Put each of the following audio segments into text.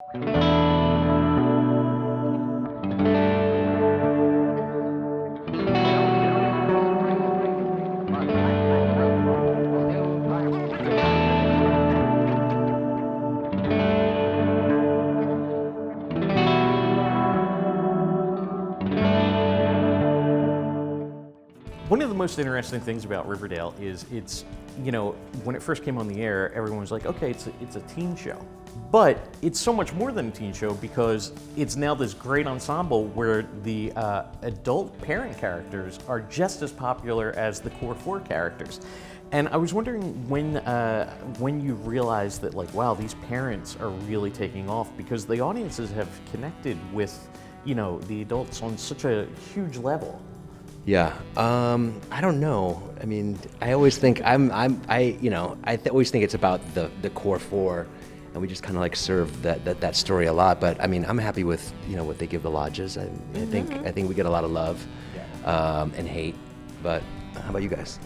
One of the most interesting things about Riverdale is it's, when it first came on the air, everyone was like, okay, it's a teen show. But it's so much more than a teen show because it's now this great ensemble where the adult parent characters are just as popular as the core four characters. And I was wondering when you realized that, like, wow, these parents are really taking off because the audiences have connected with, the adults on such a huge level. Yeah, I don't know. I mean, I always think always think it's about the core four, and we just kind of like serve that story a lot. But I mean, I'm happy with what they give the lodges. I think we get a lot of love and hate. But how about you guys?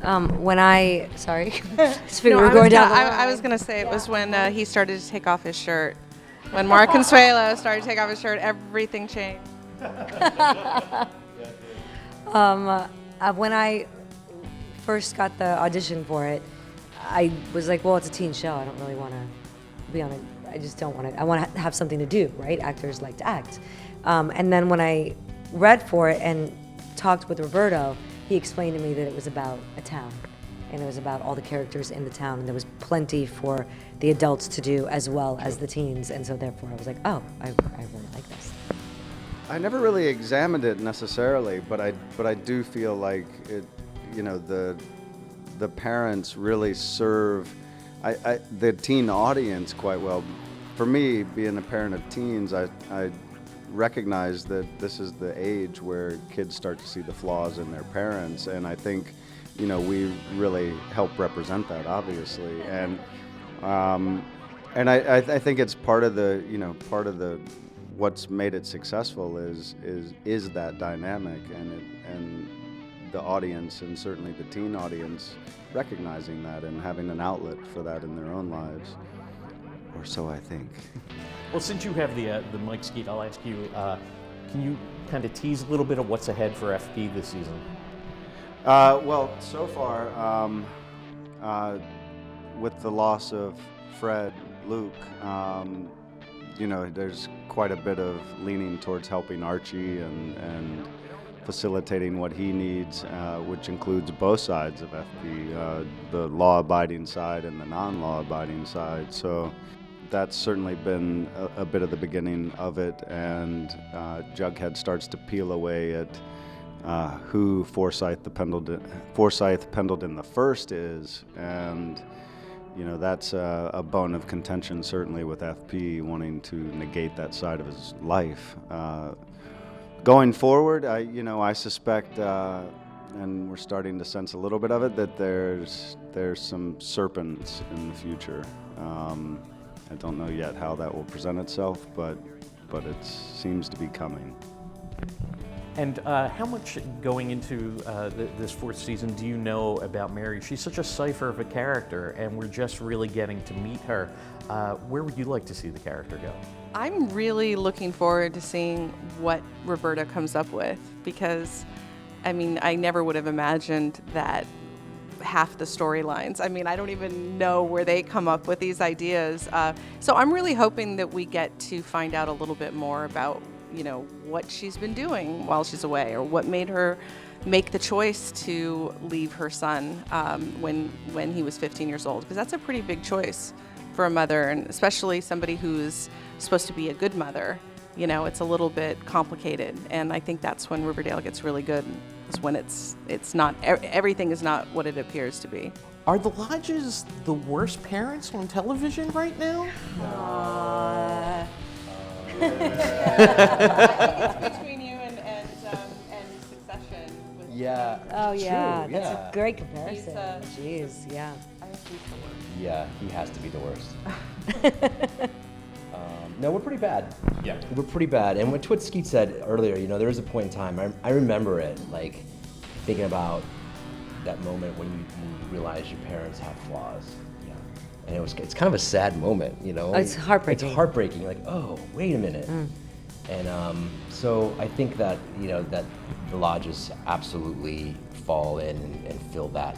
Sorry, I was gonna say it was when he started to take off his shirt. When Mark Consuelo started to take off his shirt, everything changed. When I first got the audition for it, I was like, well, it's a teen show. I don't really want to be on it. I just don't want to. I want to have something to do, right? Actors like to act. And then when I read for it and talked with Roberto, he explained to me that it was about a town. And it was about all the characters in the town. And there was plenty for the adults to do as well as the teens. And so therefore I was like, oh, I really like this. I never really examined it necessarily, but I do feel like it, the parents really serve the teen audience quite well. For me, being a parent of teens, I recognize that this is the age where kids start to see the flaws in their parents, and I think, we really help represent that, obviously, and I think it's part of the what's made it successful is that dynamic and the audience, and certainly the teen audience, recognizing that and having an outlet for that in their own lives, or so I think. Well, since you have the mic, Skeet, I'll ask you, can you kind of tease a little bit of what's ahead for FP this season? Well, so far, with the loss of Fred, Luke, there's quite a bit of leaning towards helping Archie and facilitating what he needs, which includes both sides of FP, the law-abiding side and the non-law-abiding side. So that's certainly been a bit of the beginning of it, and Jughead starts to peel away at who Forsyth Pendleton the First is, and that's a bone of contention, certainly with FP wanting to negate that side of his life. Going forward, I suspect, and we're starting to sense a little bit of it, that there's some serpents in the future. I don't know yet how that will present itself, but it seems to be coming. And how much going into this fourth season do you know about Mary? She's such a cipher of a character, and we're just really getting to meet her. Where would you like to see the character go? I'm really looking forward to seeing what Roberta comes up with, because, I never would have imagined that half the storylines. I don't even know where they come up with these ideas. So I'm really hoping that we get to find out a little bit more about what she's been doing while she's away, or what made her make the choice to leave her son when he was 15 years old, because that's a pretty big choice for a mother, and especially somebody who's supposed to be a good mother. It's a little bit complicated, and I think that's when Riverdale gets really good, is when it's not, everything is not what it appears to be. Are the Lodges the worst parents on television right now? I think it's between you and Succession. Yeah. Oh yeah, True, that's yeah. a great comparison. He's, Jeez, yeah. I think he's the worst. Yeah, he has to be the worst. No, we're pretty bad. Yeah. We're pretty bad. And what Skeet said earlier, there was a point in time, I remember it, like, thinking about that moment when you realize your parents have flaws. and it's kind of a sad moment, you know. It's heartbreaking. It's heartbreaking. Like, oh, wait a minute. And so I think that that the lodges absolutely fall in and fill that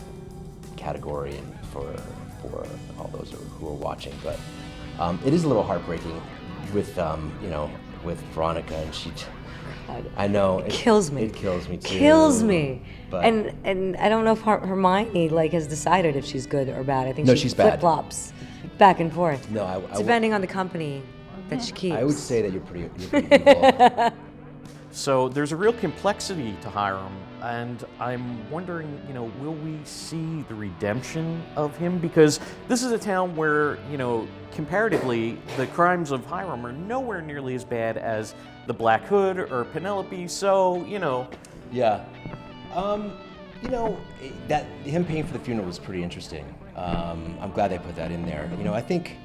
category, and for all those who are watching. But it is a little heartbreaking with with Veronica, and she. I know It kills me. It kills me too. Kills me. But And I don't know if Hermione has decided if she's good or bad. I think No, she she's bad. flip-flops back and forth. No, depending on the company that she keeps. I would say that you're pretty evil. So there's a real complexity to Hiram, and I'm wondering, will we see the redemption of him? Because this is a town where, comparatively, the crimes of Hiram are nowhere nearly as bad as the Black Hood or Penelope. So, Yeah. That him paying for the funeral was pretty interesting. I'm glad they put that in there. I think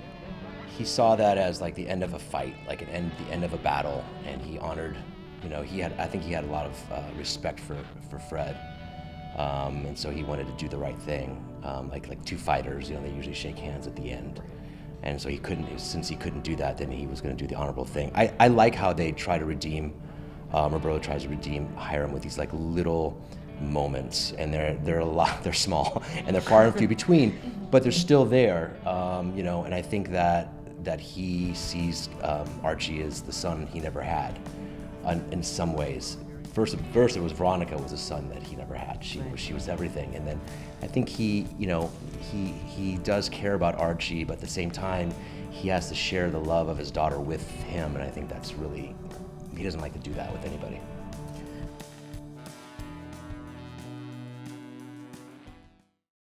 he saw that as like the end of a fight, like the end of a battle, and he honored. I think he had a lot of respect for Fred, and so he wanted to do the right thing. Like two fighters, they usually shake hands at the end, and so since he couldn't do that, then he was going to do the honorable thing. I like how they try to redeem. Roberto tries to redeem Hiram with these like little moments, and they're a lot. They're small and they're far and few between, but they're still there. And I think that he sees Archie as the son he never had. In some ways, first it was Veronica was a son that he never had. She was everything, and then I think he does care about Archie, but at the same time he has to share the love of his daughter with him, and I think that's really, he doesn't like to do that with anybody.